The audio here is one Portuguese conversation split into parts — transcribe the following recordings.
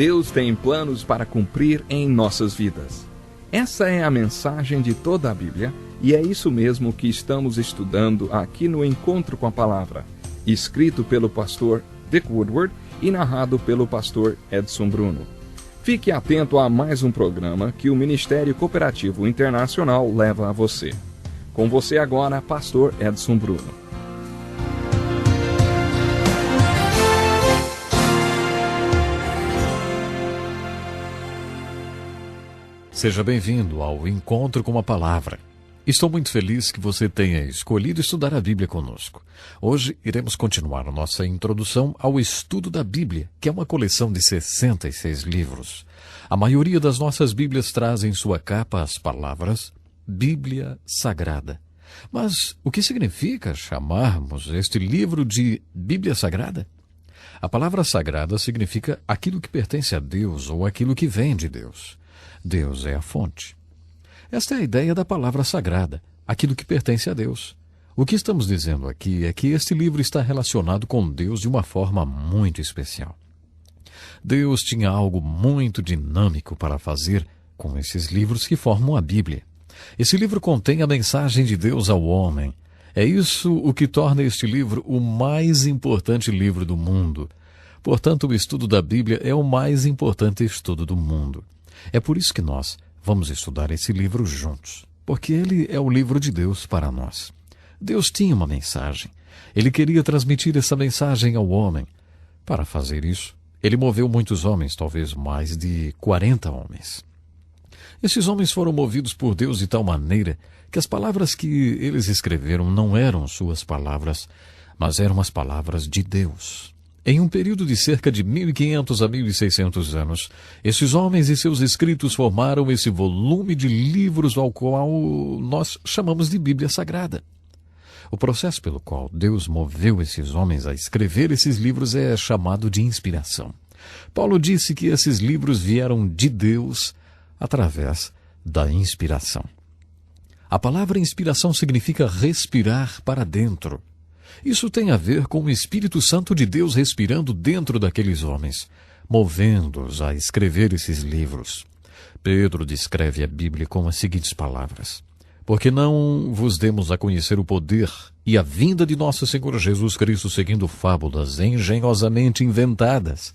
Deus tem planos para cumprir em nossas vidas. Essa é a mensagem de toda a Bíblia e é isso mesmo que estamos estudando aqui no Encontro com a Palavra, escrito pelo pastor Dick Woodward e narrado pelo pastor Edson Bruno. Fique atento a mais um programa que o Ministério Cooperativo Internacional leva a você. Com você agora, pastor Edson Bruno. Seja bem-vindo ao Encontro com a Palavra. Estou muito feliz que você tenha escolhido estudar a Bíblia conosco. Hoje iremos continuar a nossa introdução ao estudo da Bíblia, que é uma coleção de 66 livros. A maioria das nossas Bíblias traz em sua capa as palavras Bíblia Sagrada. Mas o que significa chamarmos este livro de Bíblia Sagrada? A palavra sagrada significa aquilo que pertence a Deus ou aquilo que vem de Deus. Deus é a fonte. Esta é a ideia da palavra sagrada, aquilo que pertence a Deus. O que estamos dizendo aqui é que este livro está relacionado com Deus de uma forma muito especial. Deus tinha algo muito dinâmico para fazer com esses livros que formam a Bíblia. Esse livro contém a mensagem de Deus ao homem. É isso o que torna este livro o mais importante livro do mundo. Portanto, o estudo da Bíblia é o mais importante estudo do mundo. É por isso que nós vamos estudar esse livro juntos, porque ele é o livro de Deus para nós. Deus tinha uma mensagem. Ele queria transmitir essa mensagem ao homem. Para fazer isso, ele moveu muitos homens, talvez mais de 40 homens. Esses homens foram movidos por Deus de tal maneira que as palavras que eles escreveram não eram suas palavras, mas eram as palavras de Deus. Em um período de cerca de 1.500 a 1.600 anos, esses homens e seus escritos formaram esse volume de livros ao qual nós chamamos de Bíblia Sagrada. O processo pelo qual Deus moveu esses homens a escrever esses livros é chamado de inspiração. Paulo disse que esses livros vieram de Deus através da inspiração. A palavra inspiração significa respirar para dentro. Isso tem a ver com o Espírito Santo de Deus respirando dentro daqueles homens, movendo-os a escrever esses livros. Pedro descreve a Bíblia com as seguintes palavras: porque não vos demos a conhecer o poder e a vinda de nosso Senhor Jesus Cristo seguindo fábulas engenhosamente inventadas,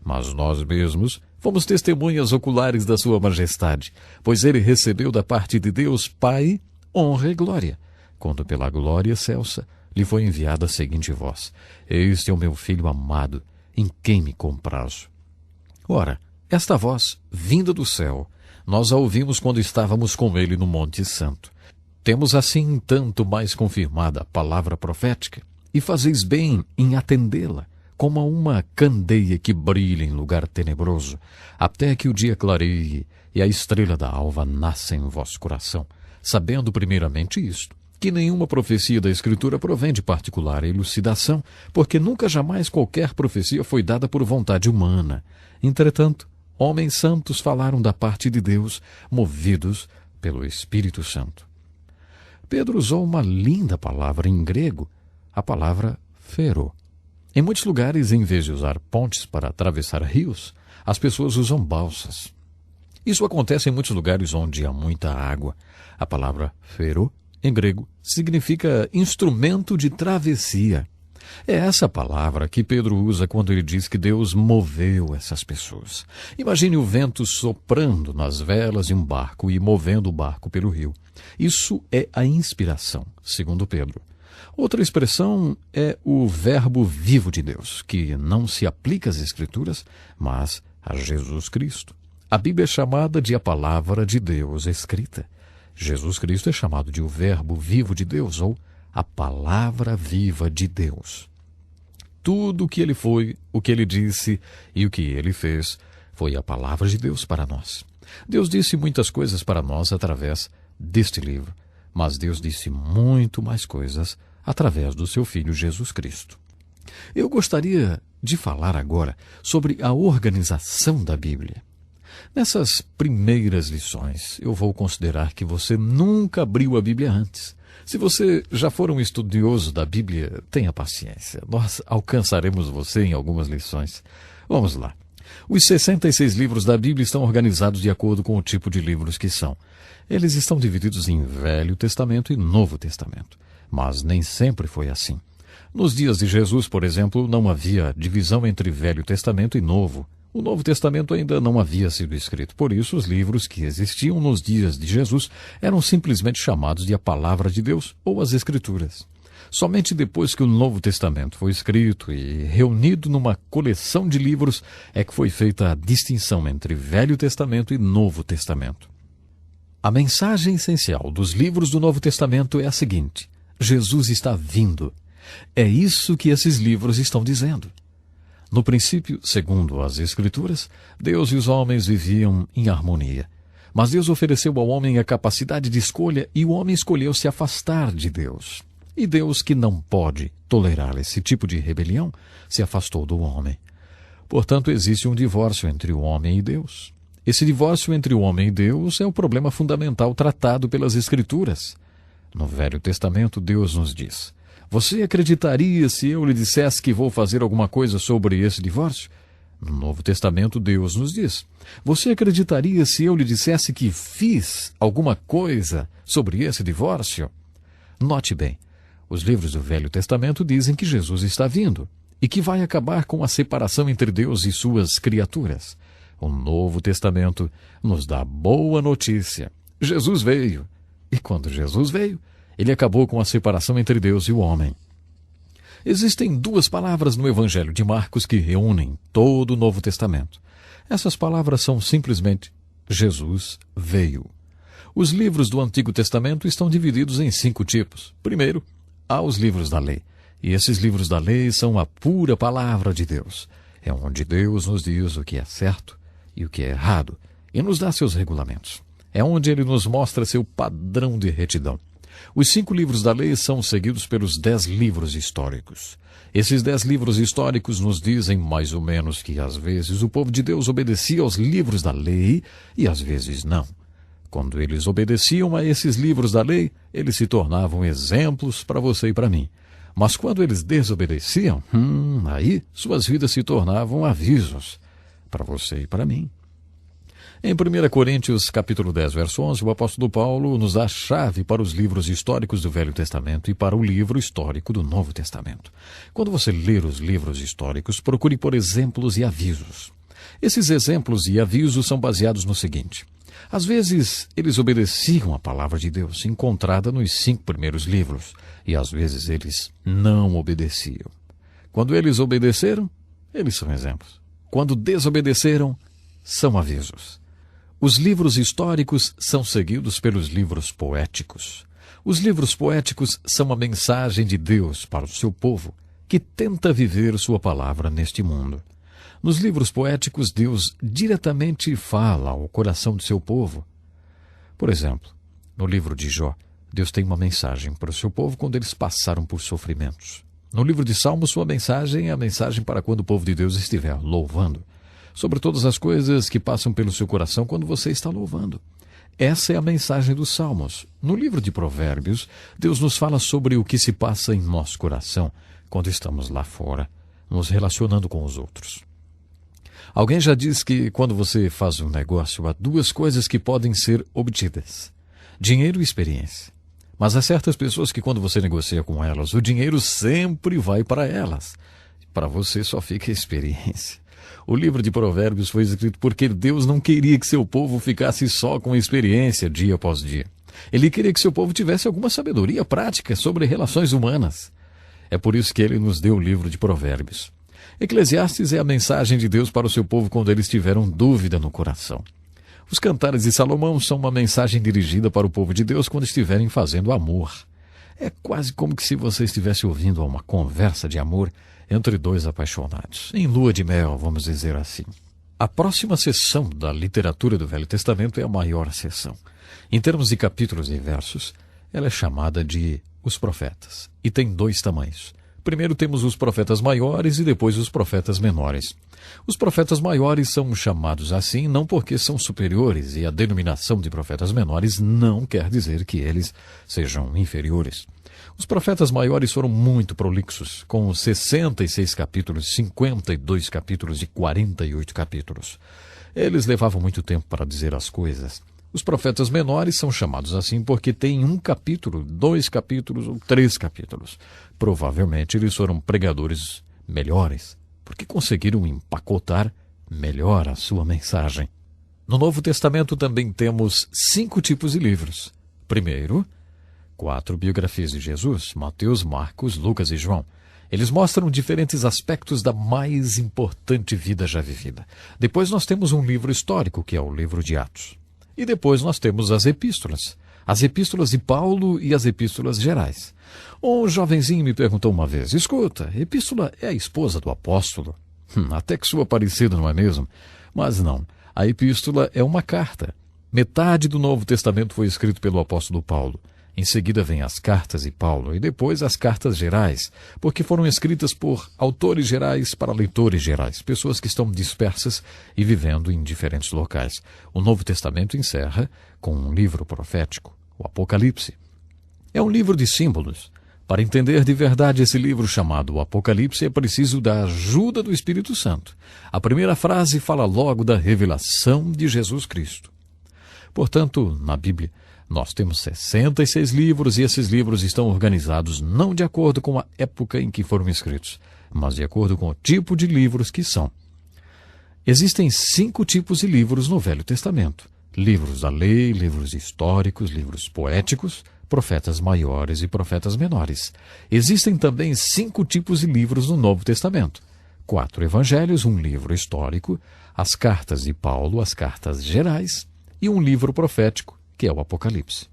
mas nós mesmos fomos testemunhas oculares da sua majestade, pois ele recebeu da parte de Deus Pai honra e glória, quando pela glória excelsa lhe foi enviada a seguinte voz: este é o meu filho amado, em quem me comprazo. Ora, esta voz, vinda do céu, nós a ouvimos quando estávamos com ele no Monte Santo. Temos assim tanto mais confirmada a palavra profética, e fazeis bem em atendê-la, como a uma candeia que brilha em lugar tenebroso, até que o dia clareie e a estrela da alva nasça em vosso coração, sabendo primeiramente isto, que nenhuma profecia da Escritura provém de particular elucidação, porque nunca jamais qualquer profecia foi dada por vontade humana. Entretanto, homens santos falaram da parte de Deus, movidos pelo Espírito Santo. Pedro usou uma linda palavra em grego, a palavra phero. Em muitos lugares, em vez de usar pontes para atravessar rios, as pessoas usam balsas. Isso acontece em muitos lugares onde há muita água. A palavra phero, em grego, significa instrumento de travessia. É essa palavra que Pedro usa quando ele diz que Deus moveu essas pessoas. Imagine o vento soprando nas velas de um barco e movendo o barco pelo rio. Isso é a inspiração, segundo Pedro. Outra expressão é o verbo vivo de Deus, que não se aplica às Escrituras, mas a Jesus Cristo. A Bíblia é chamada de a palavra de Deus escrita. Jesus Cristo é chamado de o verbo vivo de Deus, ou a palavra viva de Deus. Tudo o que ele foi, o que ele disse e o que ele fez foi a palavra de Deus para nós. Deus disse muitas coisas para nós através deste livro, mas Deus disse muito mais coisas através do seu Filho Jesus Cristo. Eu gostaria de falar agora sobre a organização da Bíblia. Nessas primeiras lições, eu vou considerar que você nunca abriu a Bíblia antes. Se você já for um estudioso da Bíblia, tenha paciência. Nós alcançaremos você em algumas lições. Vamos lá. Os 66 livros da Bíblia estão organizados de acordo com o tipo de livros que são. Eles estão divididos em Velho Testamento e Novo Testamento. Mas nem sempre foi assim. Nos dias de Jesus, por exemplo, não havia divisão entre Velho Testamento e Novo. O Novo Testamento ainda não havia sido escrito. Por isso, os livros que existiam nos dias de Jesus eram simplesmente chamados de a Palavra de Deus ou as Escrituras. Somente depois que o Novo Testamento foi escrito e reunido numa coleção de livros é que foi feita a distinção entre Velho Testamento e Novo Testamento. A mensagem essencial dos livros do Novo Testamento é a seguinte: Jesus está vindo. É isso que esses livros estão dizendo. No princípio, segundo as Escrituras, Deus e os homens viviam em harmonia. Mas Deus ofereceu ao homem a capacidade de escolha e o homem escolheu se afastar de Deus. E Deus, que não pode tolerar esse tipo de rebelião, se afastou do homem. Portanto, existe um divórcio entre o homem e Deus. Esse divórcio entre o homem e Deus é o problema fundamental tratado pelas Escrituras. No Velho Testamento, Deus nos diz: você acreditaria se eu lhe dissesse que vou fazer alguma coisa sobre esse divórcio? No Novo Testamento, Deus nos diz: você acreditaria se eu lhe dissesse que fiz alguma coisa sobre esse divórcio? Note bem, os livros do Velho Testamento dizem que Jesus está vindo e que vai acabar com a separação entre Deus e suas criaturas. O Novo Testamento nos dá boa notícia. Jesus veio. E quando Jesus veio, ele acabou com a separação entre Deus e o homem. Existem duas palavras no Evangelho de Marcos que reúnem todo o Novo Testamento. Essas palavras são simplesmente Jesus veio. Os livros do Antigo Testamento estão divididos em 5 tipos. Primeiro, há os livros da lei. E esses livros da lei são a pura palavra de Deus. É onde Deus nos diz o que é certo e o que é errado e nos dá seus regulamentos. É onde ele nos mostra seu padrão de retidão. Os 5 livros da lei são seguidos pelos 10 livros históricos. Esses 10 livros históricos nos dizem mais ou menos que às vezes o povo de Deus obedecia aos livros da lei e às vezes não. Quando eles obedeciam a esses livros da lei, eles se tornavam exemplos para você e para mim. Mas quando eles desobedeciam, aí suas vidas se tornavam avisos para você e para mim. Em 1 Coríntios, capítulo 10, verso 11, o apóstolo Paulo nos dá a chave para os livros históricos do Velho Testamento e para o livro histórico do Novo Testamento. Quando você ler os livros históricos, procure por exemplos e avisos. Esses exemplos e avisos são baseados no seguinte: às vezes, eles obedeciam a palavra de Deus, encontrada nos 5 primeiros livros, e às vezes eles não obedeciam. Quando eles obedeceram, eles são exemplos. Quando desobedeceram, são avisos. Os livros históricos são seguidos pelos livros poéticos. Os livros poéticos são a mensagem de Deus para o seu povo, que tenta viver sua palavra neste mundo. Nos livros poéticos, Deus diretamente fala ao coração do seu povo. Por exemplo, no livro de Jó, Deus tem uma mensagem para o seu povo quando eles passaram por sofrimentos. No livro de Salmos, sua mensagem é a mensagem para quando o povo de Deus estiver louvando. Sobre todas as coisas que passam pelo seu coração quando você está louvando. Essa é a mensagem dos Salmos. No livro de Provérbios, Deus nos fala sobre o que se passa em nosso coração quando estamos lá fora, nos relacionando com os outros. Alguém já diz que quando você faz um negócio, há 2 coisas que podem ser obtidas: dinheiro e experiência. Mas há certas pessoas que quando você negocia com elas, o dinheiro sempre vai para elas. Para você só fica a experiência. O livro de Provérbios foi escrito porque Deus não queria que seu povo ficasse só com experiência dia após dia. Ele queria que seu povo tivesse alguma sabedoria prática sobre relações humanas. É por isso que ele nos deu o livro de Provérbios. Eclesiastes é a mensagem de Deus para o seu povo quando eles tiveram dúvida no coração. Os cantares de Salomão são uma mensagem dirigida para o povo de Deus quando estiverem fazendo amor. É quase como que se você estivesse ouvindo uma conversa de amor entre 2 apaixonados, em lua de mel, vamos dizer assim. A próxima sessão da literatura do Velho Testamento é a maior sessão. Em termos de capítulos e versos, ela é chamada de Os Profetas, e tem 2 tamanhos. Primeiro temos os profetas maiores e depois os profetas menores. Os profetas maiores são chamados assim não porque são superiores, e a denominação de profetas menores não quer dizer que eles sejam inferiores. Os profetas maiores foram muito prolixos, com 66 capítulos, 52 capítulos e 48 capítulos. Eles levavam muito tempo para dizer as coisas. Os profetas menores são chamados assim porque têm 1 capítulo, 2 capítulos ou 3 capítulos. Provavelmente eles foram pregadores melhores, porque conseguiram empacotar melhor a sua mensagem. No Novo Testamento também temos 5 tipos de livros. Primeiro, 4 biografias de Jesus: Mateus, Marcos, Lucas e João. Eles mostram diferentes aspectos da mais importante vida já vivida. Depois nós temos um livro histórico, que é o livro de Atos. E depois nós temos as epístolas de Paulo e as epístolas gerais. Um jovenzinho me perguntou uma vez: escuta, epístola é a esposa do apóstolo? Até que soa parecido, não é mesmo? Mas não, a epístola é uma carta. Metade do Novo Testamento foi escrito pelo apóstolo Paulo. Em seguida vem as cartas de Paulo e depois as cartas gerais, porque foram escritas por autores gerais para leitores gerais, pessoas que estão dispersas e vivendo em diferentes locais. O Novo Testamento encerra com um livro profético, o Apocalipse. É um livro de símbolos. Para entender de verdade esse livro chamado Apocalipse, é preciso da ajuda do Espírito Santo. A primeira frase fala logo da revelação de Jesus Cristo. Portanto, na Bíblia, nós temos 66 livros e esses livros estão organizados não de acordo com a época em que foram escritos, mas de acordo com o tipo de livros que são. Existem 5 tipos de livros no Velho Testamento: livros da lei, livros históricos, livros poéticos, profetas maiores e profetas menores. Existem também 5 tipos de livros no Novo Testamento: 4 evangelhos, um livro histórico, as cartas de Paulo, as cartas gerais e um livro profético, que é o Apocalipse.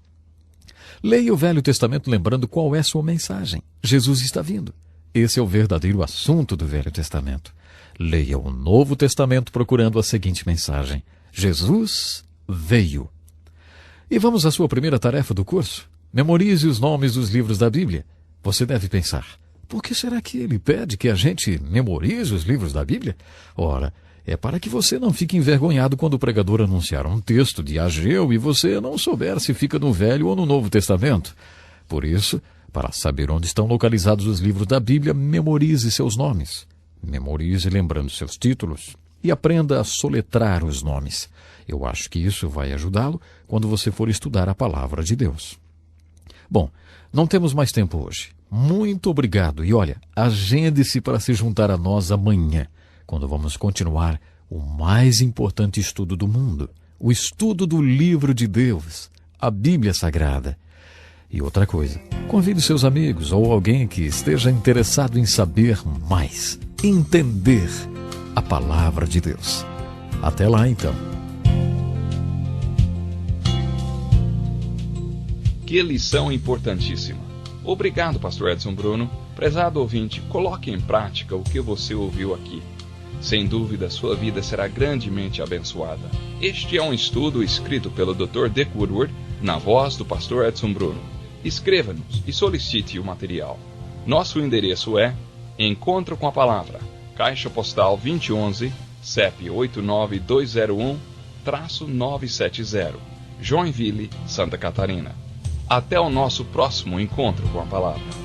Leia o Velho Testamento lembrando qual é sua mensagem. Jesus está vindo. Esse é o verdadeiro assunto do Velho Testamento. Leia o Novo Testamento procurando a seguinte mensagem: Jesus veio. E vamos à sua primeira tarefa do curso. Memorize os nomes dos livros da Bíblia. Você deve pensar: por que será que ele pede que a gente memorize os livros da Bíblia? Ora, é para que você não fique envergonhado quando o pregador anunciar um texto de Ageu e você não souber se fica no Velho ou no Novo Testamento. Por isso, para saber onde estão localizados os livros da Bíblia, memorize seus nomes. Memorize lembrando seus títulos e aprenda a soletrar os nomes. Eu acho que isso vai ajudá-lo quando você for estudar a palavra de Deus. Bom, não temos mais tempo hoje. Muito obrigado e olha, agende-se para se juntar a nós amanhã, quando vamos continuar o mais importante estudo do mundo, o estudo do livro de Deus, a Bíblia Sagrada. E outra coisa, convide seus amigos ou alguém que esteja interessado em saber mais, entender a palavra de Deus. Até lá, então. Que lição importantíssima. Obrigado, pastor Edson Bruno. Prezado ouvinte, coloque em prática o que você ouviu aqui. Sem dúvida, sua vida será grandemente abençoada. Este é um estudo escrito pelo Dr. Dick Woodward, na voz do pastor Edson Bruno. Escreva-nos e solicite o material. Nosso endereço é Encontro com a Palavra, Caixa Postal 2011, CEP 89201-970, Joinville, Santa Catarina. Até o nosso próximo Encontro com a Palavra.